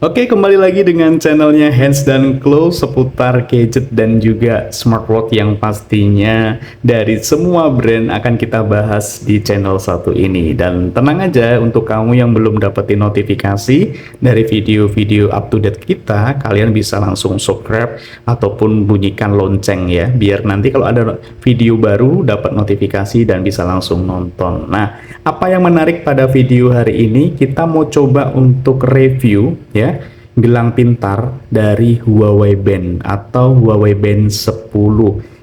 Oke, kembali lagi dengan channelnya Hans dan Chloe seputar gadget dan juga smartwatch yang pastinya dari semua brand akan kita bahas di channel satu ini. Dan tenang aja untuk kamu yang belum dapetin notifikasi dari video-video up to date kita, kalian bisa langsung subscribe ataupun bunyikan lonceng ya, biar nanti kalau ada video baru dapat notifikasi dan bisa langsung nonton. Nah, apa yang menarik pada video hari ini, kita mau coba untuk review ya gelang pintar dari Huawei Band atau Huawei Band 10.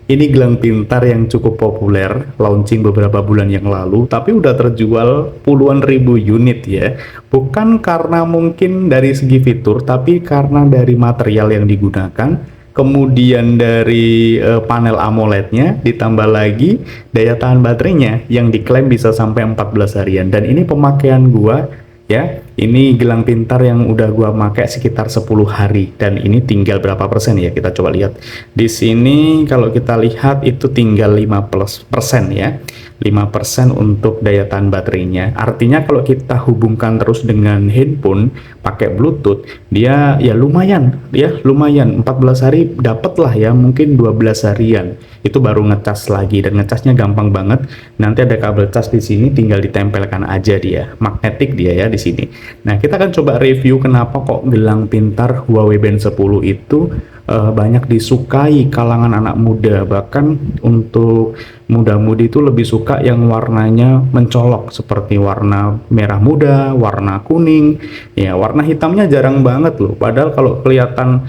Ini gelang pintar yang cukup populer, launching beberapa bulan yang lalu, tapi udah terjual puluhan ribu unit ya. Bukan karena mungkin dari segi fitur, tapi karena dari material yang digunakan, kemudian dari panel AMOLED-nya, ditambah lagi daya tahan baterainya yang diklaim bisa sampai 14 harian. Dan ini pemakaian gua ya, ini gelang pintar yang udah gua pakai sekitar 10 hari dan ini tinggal berapa persen ya, kita coba lihat di sini. Kalau kita lihat itu tinggal 15% ya, 5% untuk daya tahan baterainya. Artinya kalau kita hubungkan terus dengan handphone pakai Bluetooth, dia ya lumayan 14 hari dapat lah ya, mungkin 12 harian itu baru ngecas lagi, dan ngecasnya gampang banget. Nanti ada kabel cas di sini, tinggal ditempelkan aja, dia magnetik dia ya di sini. Nah, kita akan coba review kenapa kok gelang pintar Huawei Band 10 itu banyak disukai kalangan anak muda. Bahkan untuk muda-mudi itu lebih suka yang warnanya mencolok seperti warna merah muda, warna kuning ya. Warna hitamnya jarang banget loh, padahal kalau kelihatan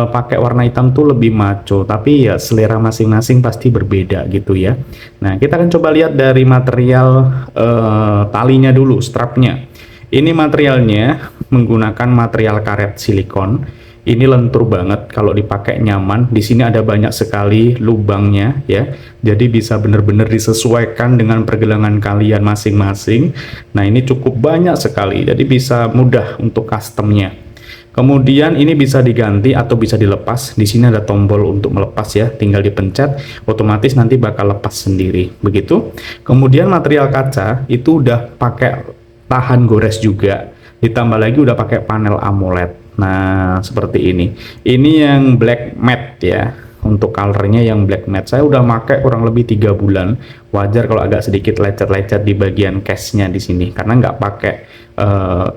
pakai warna hitam tuh lebih maco, tapi ya selera masing-masing pasti berbeda gitu ya. Nah, kita akan coba lihat dari material talinya dulu, strapnya. Ini materialnya menggunakan material karet silikon. Ini lentur banget, kalau dipakai nyaman. Di sini ada banyak sekali lubangnya ya, jadi bisa benar-benar disesuaikan dengan pergelangan kalian masing-masing. Nah, ini cukup banyak sekali, jadi bisa mudah untuk customnya. Kemudian ini bisa diganti atau bisa dilepas. Di sini ada tombol untuk melepas ya, tinggal dipencet, otomatis nanti bakal lepas sendiri. Begitu. Kemudian material kaca itu udah pakai tahan gores juga. Ditambah lagi udah pakai panel AMOLED. Nah, seperti ini. Ini yang black matte ya. Untuk colornya yang black matte. Saya udah pakai kurang lebih 3 bulan. Wajar kalau agak sedikit lecet-lecet di bagian case-nya di sini, karena nggak pakai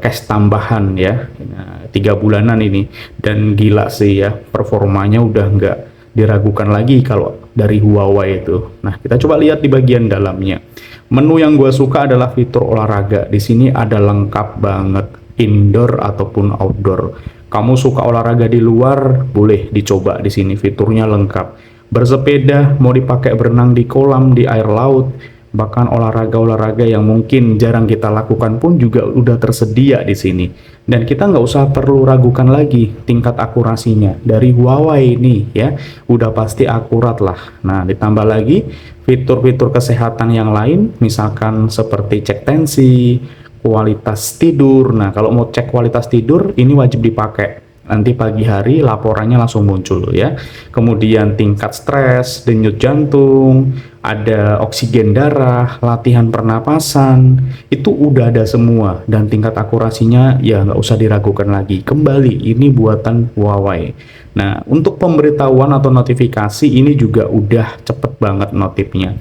case tambahan ya. Nah, 3 bulanan ini, dan gila sih ya, performanya udah nggak diragukan lagi kalau dari Huawei itu. Nah, kita coba lihat di bagian dalamnya. Menu yang gue suka adalah fitur olahraga. Di sini ada lengkap banget, indoor ataupun outdoor. Kamu suka olahraga di luar, boleh dicoba di sini, fiturnya lengkap. Bersepeda, mau dipakai berenang di kolam, di air laut, bahkan olahraga-olahraga yang mungkin jarang kita lakukan pun juga udah tersedia di sini. Dan kita nggak usah perlu ragukan lagi tingkat akurasinya. Dari Huawei ini ya, udah pasti akurat lah. Nah, ditambah lagi fitur-fitur kesehatan yang lain, misalkan seperti cek tensi, kualitas tidur. Nah, kalau mau cek kualitas tidur, ini wajib dipakai. Nanti pagi hari laporannya langsung muncul ya. Kemudian tingkat stres, denyut jantung, ada oksigen darah, latihan pernapasan, itu udah ada semua. Dan tingkat akurasinya ya nggak usah diragukan lagi. Kembali, ini buatan Huawei. Nah, untuk pemberitahuan atau notifikasi ini juga udah cepet banget notifnya.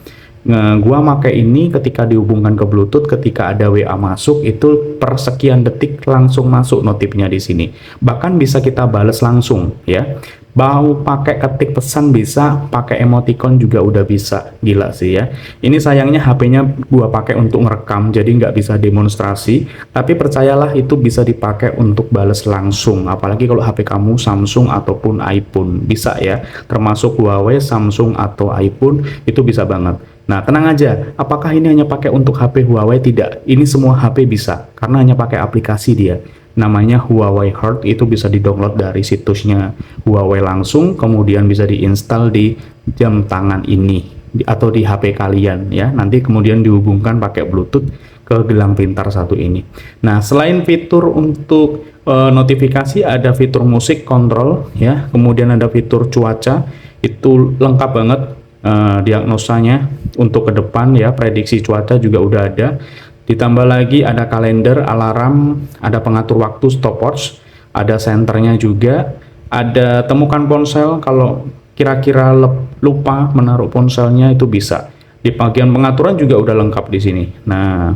Gua pakai ini ketika dihubungkan ke Bluetooth, ketika ada WA masuk itu per sekian detik langsung masuk notifnya di sini. Bahkan bisa kita bales langsung ya. Mau pakai ketik pesan bisa, pakai emoticon juga udah bisa. Gila sih ya. Ini sayangnya HP-nya gua pakai untuk ngerekam, jadi nggak bisa demonstrasi. Tapi percayalah itu bisa dipakai untuk bales langsung. Apalagi kalau HP kamu Samsung ataupun iPhone, bisa ya. Termasuk Huawei, Samsung atau iPhone itu bisa banget. Nah, tenang aja, apakah ini hanya pakai untuk HP Huawei? Tidak, ini semua HP bisa, karena hanya pakai aplikasi dia. Namanya Huawei Heart, itu bisa di-download dari situsnya Huawei langsung, kemudian bisa diinstal di jam tangan ini, atau di HP kalian ya. Nanti kemudian dihubungkan pakai Bluetooth ke gelang pintar satu ini. Nah, selain fitur untuk notifikasi, ada fitur musik kontrol ya, kemudian ada fitur cuaca, itu lengkap banget. Diagnosanya untuk ke depan ya, prediksi cuaca juga udah ada. Ditambah lagi ada kalender, alarm, ada pengatur waktu, stopwatch, ada senternya juga, ada temukan ponsel kalau kira-kira lupa menaruh ponselnya itu bisa. Di bagian pengaturan juga udah lengkap di sini. Nah,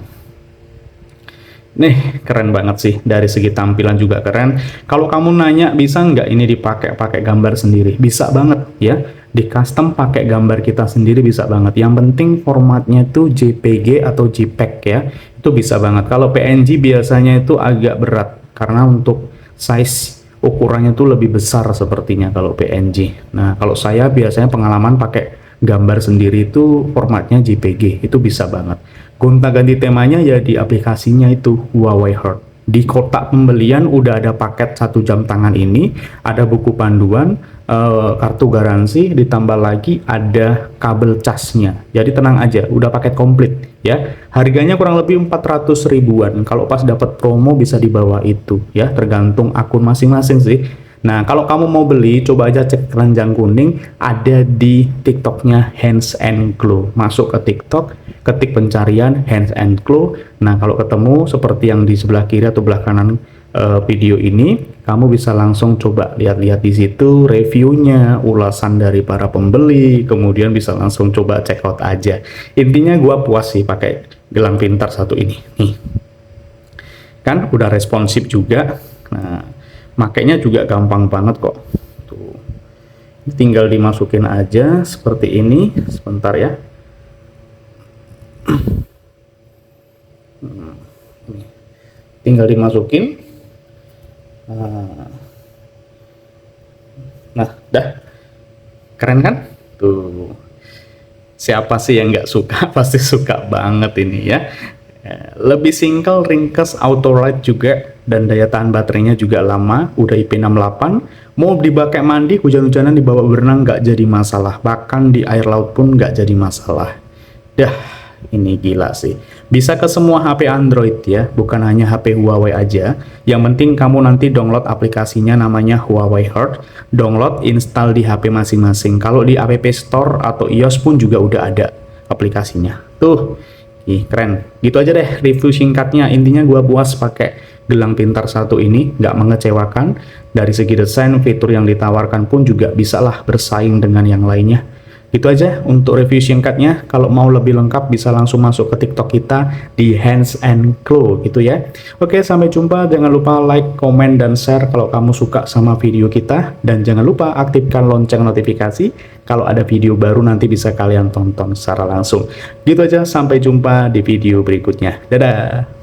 nih keren banget sih, dari segi tampilan juga keren. Kalau kamu nanya bisa nggak ini dipakai pakai gambar sendiri, bisa banget ya. Di custom pakai gambar kita sendiri bisa banget. Yang penting formatnya itu JPG atau JPEG ya, itu bisa banget. Kalau PNG biasanya itu agak berat karena untuk size ukurannya itu lebih besar sepertinya kalau PNG. Nah, kalau saya biasanya pengalaman pakai gambar sendiri itu formatnya JPG, itu bisa banget. Gonta-ganti temanya ya di aplikasinya itu Huawei Heart. Di kotak pembelian udah ada paket 1 jam tangan ini, ada buku panduan, kartu garansi, ditambah lagi ada kabel casnya. Jadi tenang aja, udah paket komplit ya. Harganya kurang lebih 400 ribuan. Kalau pas dapat promo bisa di bawah itu ya, tergantung akun masing-masing sih. Nah, kalau kamu mau beli, coba aja cek keranjang kuning, ada di TikToknya Hands and Glow. Masuk ke TikTok, ketik pencarian Hands and Glow. Nah, kalau ketemu seperti yang di sebelah kiri atau belah kanan video ini, kamu bisa langsung coba lihat-lihat di situ reviewnya, ulasan dari para pembeli, kemudian bisa langsung coba check out aja. Intinya gua puas sih pakai gelang pintar satu ini. Nih, kan udah responsif juga. Nah, makainya juga gampang banget kok. Tuh. Tinggal dimasukin aja seperti ini. Sebentar ya. Tinggal dimasukin. Nah, dah. Keren kan? Tuh. Siapa sih yang nggak suka? Pasti suka banget ini ya. Lebih simple, ringkas, auto light juga, dan daya tahan baterainya juga lama, udah IP68. Mau dipakai mandi, hujan-hujanan, dibawa berenang nggak jadi masalah, bahkan di air laut pun nggak jadi masalah. Dah, ini gila sih. Bisa ke semua HP Android ya, bukan hanya HP Huawei aja. Yang penting kamu nanti download aplikasinya, namanya Huawei Heart, download, install di HP masing-masing. Kalau di App Store atau iOS pun juga udah ada aplikasinya. Tuh. Ih, keren. Gitu aja deh review singkatnya. Intinya gua puas pakai gelang pintar satu ini, nggak mengecewakan. Dari segi desain, fitur yang ditawarkan pun juga bisalah bersaing dengan yang lainnya. Gitu aja untuk review singkatnya. Kalau mau lebih lengkap bisa langsung masuk ke TikTok kita di Hands and Glow gitu ya. Oke, sampai jumpa. Jangan lupa like, komen, dan share kalau kamu suka sama video kita. Dan jangan lupa aktifkan lonceng notifikasi. Kalau ada video baru nanti bisa kalian tonton secara langsung. Gitu aja, sampai jumpa di video berikutnya. Dadah!